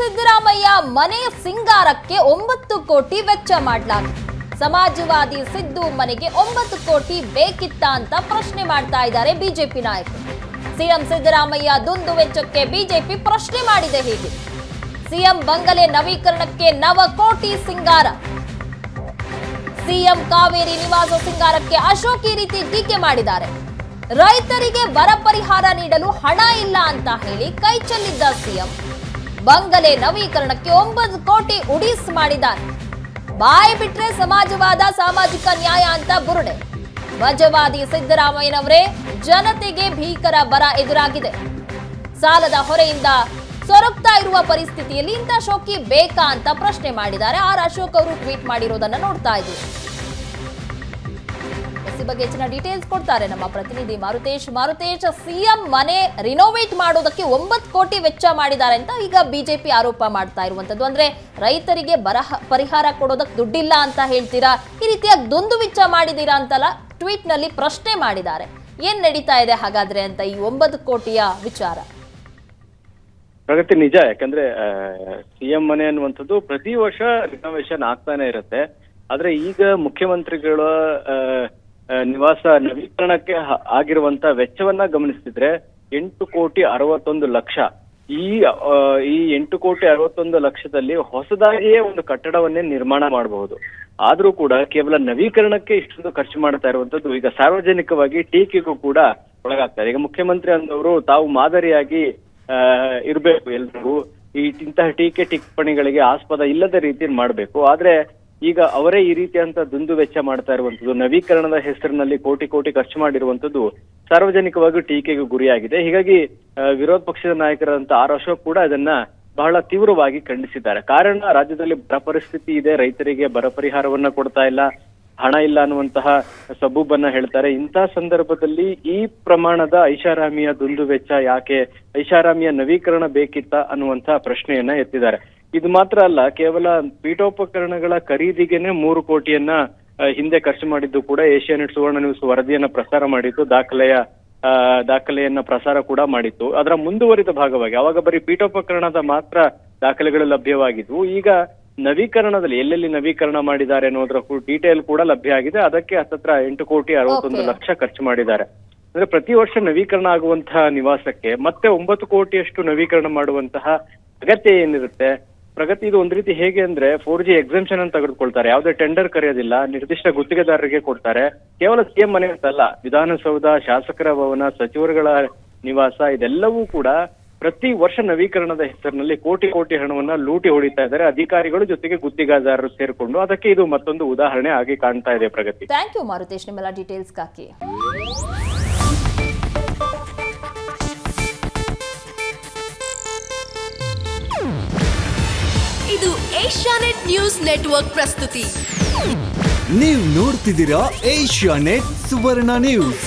ಸಿದ್ದರಾಮಯ್ಯ ಮನೆ ಸಿಂಗಾರಕ್ಕೆ 9 ಕೋಟಿ ವೆಚ್ಚ ಮಾಡಲಾಗಿದೆ. ಸಮಾಜವಾದಿ ಸಿದ್ದು ಮನೆಗೆ 9 ಕೋಟಿ ಬೇಕಿತ್ತ ಅಂತ ಪ್ರಶ್ನೆ ಮಾಡ್ತಾ ಇದ್ದಾರೆ ಬಿಜೆಪಿ ನಾಯಕರು. ಸಿಎಂ ಸಿದ್ದರಾಮಯ್ಯ ದುಂದು ವೆಚ್ಚಕ್ಕೆ ಬಿಜೆಪಿ ಪ್ರಶ್ನೆ ಮಾಡಿದೆ ಹೀಗೆ. ಸಿಎಂ ಬಂಗಲೆ ನವೀಕರಣಕ್ಕೆ 9 ಕೋಟಿ ಸಿಂಗಾರ. ಸಿಎಂ ಕಾವೇರಿ ನಿವಾಸ ಸಿಂಗಾರಕ್ಕೆ ಅಶೋಕ್ ಈ ರೀತಿ ಟೀಕೆ ಮಾಡಿದ್ದಾರೆ. ರೈತರಿಗೆ ಬರ ಪರಿಹಾರ ನೀಡಲು ಹಣ ಇಲ್ಲ ಅಂತ ಹೇಳಿ ಕೈ ಚೆಲ್ಲಿದ್ದ ಸಿಎಂ ಬಂಗಲೆ ನವೀಕರಣಕ್ಕೆ 9 ಕೋಟಿ ಉಡೀಸ್ ಮಾಡಿದ್ದಾರೆ. ಬಾಯಿ ಬಿಟ್ರೆ ಸಮಾಜವಾದ ಸಾಮಾಜಿಕ ನ್ಯಾಯ ಅಂತ ಬುರುಡೆ. ಮಜವಾದಿ ಸಿದ್ದರಾಮಯ್ಯನವರೇ ಜನತೆಗೆ ಭೀಕರ ಬರ ಎದುರಾಗಿದೆ. ಸಾಲದ ಹೊರೆಯಿಂದ ಸೊರಗ್ತಾ ಇರುವ ಪರಿಸ್ಥಿತಿಯಲ್ಲಿ ಇಂಥ ಶೋಕಿ ಬೇಕಾ ಅಂತ ಪ್ರಶ್ನೆ ಮಾಡಿದ್ದಾರೆ. ಅಶೋಕ್ ಅವರು ಟ್ವೀಟ್ ಮಾಡಿರೋದನ್ನ ನೋಡ್ತಾ ಇದ್ದೀವಿ. ಈ ಬಗ್ಗೆ ಹೆಚ್ಚಿನ ಡೀಟೇಲ್ಸ್ ಕೊಡ್ತಾರೆ ನಮ್ಮ ಪ್ರತಿನಿಧಿ ಮಾರುತೇಶ್. ಸಿಎಂ ಮನೆ ರಿನೋವೇಟ್ ಮಾಡೋದಕ್ಕೆ 9 ಕೋಟಿ ವೆಚ್ಚ ಮಾಡಿದ್ದಾರೆ ಅಂತ ಈಗ ಬಿಜೆಪಿ ಆರೋಪ ಮಾಡ್ತಾ ಇರುವಂತದ್ದು. ಅಂದ್ರೆ ರೈತರಿಗೆ ಬರ ಪರಿಹಾರ ಕೊಡೋದಕ್ಕೆ ದುಡ್ಡಿಲ್ಲ ಅಂತ ಹೇಳ್ತೀರಾ, ಈ ರೀತಿಯಾಗಿ ದುಂದು ವೆಚ್ಚ ಮಾಡಿದೀರಾ ಅಂತಲ್ಲ ಟ್ವೀಟ್ ನಲ್ಲಿ ಪ್ರಶ್ನೆ ಮಾಡಿದ್ದಾರೆ. ಏನ್ ನಡೀತಾ ಇದೆ ಹಾಗಾದ್ರೆ ಅಂತ ಈ 9 ಕೋಟಿಯ ವಿಚಾರ? ಪ್ರಗತಿ ನಿಜ. ಯಾಕಂದ್ರೆ ಸಿಎಂ ಮನೆ ಅನ್ನುವಂಥದ್ದು ಪ್ರತಿ ವರ್ಷ ರಿನೋವೇಷನ್ ಆಗ್ತಾನೆ ಇರುತ್ತೆ. ಆದ್ರೆ ಈಗ ಮುಖ್ಯಮಂತ್ರಿಗಳ ನಿವಾಸ ನವೀಕರಣಕ್ಕೆ ಆಗಿರುವಂತ ವೆಚ್ಚವನ್ನ ಗಮನಿಸಿದ್ರೆ 8,61,00,000. ಈ 8,61,00,000ದಲ್ಲಿ ಹೊಸದಾಗಿಯೇ ಒಂದು ಕಟ್ಟಡವನ್ನೇ ನಿರ್ಮಾಣ ಮಾಡಬಹುದು. ಆದ್ರೂ ಕೂಡ ಕೇವಲ ನವೀಕರಣಕ್ಕೆ ಇಷ್ಟೊಂದು ಖರ್ಚು ಮಾಡ್ತಾ ಇರುವಂತದ್ದು ಈಗ ಸಾರ್ವಜನಿಕವಾಗಿ ಟೀಕೆಗೂ ಕೂಡ ಒಳಗಾಗ್ತಾರೆ. ಈಗ ಮುಖ್ಯಮಂತ್ರಿ ಅಂದವರು ತಾವು ಮಾದರಿಯಾಗಿ ಇರ್ಬೇಕು, ಎಲ್ರಿಗೂ ಇಂತಹ ಟೀಕೆ ಟಿಪ್ಪಣಿಗಳಿಗೆ ಆಸ್ಪದ ಇಲ್ಲದ ರೀತಿ ಮಾಡ್ಬೇಕು. ಆದ್ರೆ ಈಗ ಅವರೇ ಈ ರೀತಿಯಂತ ದುಂದು ವೆಚ್ಚ ಮಾಡ್ತಾ ಇರುವಂತದ್ದು, ನವೀಕರಣದ ಹೆಸರಿನಲ್ಲಿ ಕೋಟಿ ಕೋಟಿ ಖರ್ಚು ಮಾಡಿರುವಂತದ್ದು ಸಾರ್ವಜನಿಕವಾಗಿ ಟೀಕೆಗೆ ಗುರಿಯಾಗಿದೆ. ಹೀಗಾಗಿ ವಿರೋಧ ಪಕ್ಷದ ನಾಯಕರಾದಂತ ಅಶೋಕ್ ಕೂಡ ಅದನ್ನ ಬಹಳ ತೀವ್ರವಾಗಿ ಖಂಡಿಸಿದ್ದಾರೆ. ಕಾರಣ ರಾಜ್ಯದಲ್ಲಿ ಬರ ಪರಿಸ್ಥಿತಿ ಇದೆ, ರೈತರಿಗೆ ಬರ ಪರಿಹಾರವನ್ನ ಕೊಡ್ತಾ ಇಲ್ಲ, ಹಣ ಇಲ್ಲ ಅನ್ನುವಂತಹ ಸಬೂಬನ್ನ ಹೇಳ್ತಾರೆ. ಇಂತಹ ಸಂದರ್ಭದಲ್ಲಿ ಈ ಪ್ರಮಾಣದ ಐಷಾರಾಮಿಯ ದುಂದು ವೆಚ್ಚ ಯಾಕೆ, ಐಷಾರಾಮಿಯ ನವೀಕರಣ ಬೇಕಿತ್ತ ಅನ್ನುವಂತಹ ಪ್ರಶ್ನೆಯನ್ನ ಎತ್ತಿದ್ದಾರೆ. ಇದು ಮಾತ್ರ ಅಲ್ಲ, ಕೇವಲ ಪೀಠೋಪಕರಣಗಳ ಖರೀದಿಗೆನೆ 3 ಕೋಟಿಯನ್ನ ಹಿಂದೆ ಖರ್ಚು ಮಾಡಿದ್ದು ಕೂಡ ಏಷ್ಯಾನೆಟ್ ಸುವರ್ಣ ನ್ಯೂಸ್ ವರದಿಯನ್ನ ಪ್ರಸಾರ ಮಾಡಿತ್ತು, ದಾಖಲೆಯನ್ನ ಪ್ರಸಾರ ಕೂಡ ಮಾಡಿತ್ತು. ಅದರ ಮುಂದುವರಿದ ಭಾಗವಾಗಿ ಅವಾಗ ಬರೀ ಪೀಠೋಪಕರಣದ ಮಾತ್ರ ದಾಖಲೆಗಳು ಲಭ್ಯವಾಗಿದ್ವು. ಈಗ ನವೀಕರಣದಲ್ಲಿ ಎಲ್ಲೆಲ್ಲಿ ನವೀಕರಣ ಮಾಡಿದ್ದಾರೆ ಅನ್ನೋದ್ರ ಡೀಟೇಲ್ ಕೂಡ ಲಭ್ಯ ಆಗಿದೆ. ಅದಕ್ಕೆ ಹತ್ತತ್ರ 8,61,00,000 ಖರ್ಚು ಮಾಡಿದ್ದಾರೆ. ಅಂದ್ರೆ ಪ್ರತಿ ವರ್ಷ ನವೀಕರಣ ಆಗುವಂತಹ ನಿವಾಸಕ್ಕೆ ಮತ್ತೆ 9 ಕೋಟಿಯಷ್ಟು ನವೀಕರಣ ಮಾಡುವಂತಹ ಅಗತ್ಯ ಏನಿರುತ್ತೆ? ಪ್ರಗತಿ ಇದು ಒಂದ್ ರೀತಿ ಹೇಗೆ ಅಂದ್ರೆ 4G ಎಕ್ಸೆಂಪ್ಷನ್ ಅನ್ನು ತೆಗೆದುಕೊಳ್ತಾರೆ, ಯಾವುದೇ ಟೆಂಡರ್ ಕರೆಯೋದಿಲ್ಲ, ನಿರ್ದಿಷ್ಟ ಗುತ್ತಿಗೆದಾರರಿಗೆ ಕೊಡ್ತಾರೆ. ಕೇವಲ ಸಿಎಂ ಮನೆ ಅಂತಲ್ಲ, ವಿಧಾನಸೌಧ, ಶಾಸಕರ ಭವನ, ಸಚಿವರುಗಳ ನಿವಾಸ ಇದೆಲ್ಲವೂ ಕೂಡ ಪ್ರತಿ ವರ್ಷ ನವೀಕರಣದ ಹೆಸರಿನಲ್ಲಿ ಕೋಟಿ ಕೋಟಿ ಹಣವನ್ನ ಲೂಟಿ ಹೊಡಿತಾ ಇದ್ದಾರೆ ಅಧಿಕಾರಿಗಳು, ಜೊತೆಗೆ ಗುತ್ತಿಗೆದಾರರು ಸೇರ್ಕೊಂಡು. ಅದಕ್ಕೆ ಇದು ಮತ್ತೊಂದು ಉದಾಹರಣೆ ಆಗಿ ಕಾಣ್ತಾ ಇದೆ. ಪ್ರಗತಿ, ಥ್ಯಾಂಕ್ ಯು ಮಾರುತೇಶ್ ನಿಮ್ಮೆಲ್ಲ ಡೀಟೇಲ್ಸ್ಗಾಗಿ. ಇದು ಏಷ್ಯಾನೆಟ್ ನ್ಯೂಸ್ ನೆಟ್ವರ್ಕ್ ಪ್ರಸ್ತುತಿ. ನೀವು ನೋಡ್ತಿದ್ದೀರಾ ಏಷ್ಯಾನೆಟ್ ಸುವರ್ಣ ನ್ಯೂಸ್.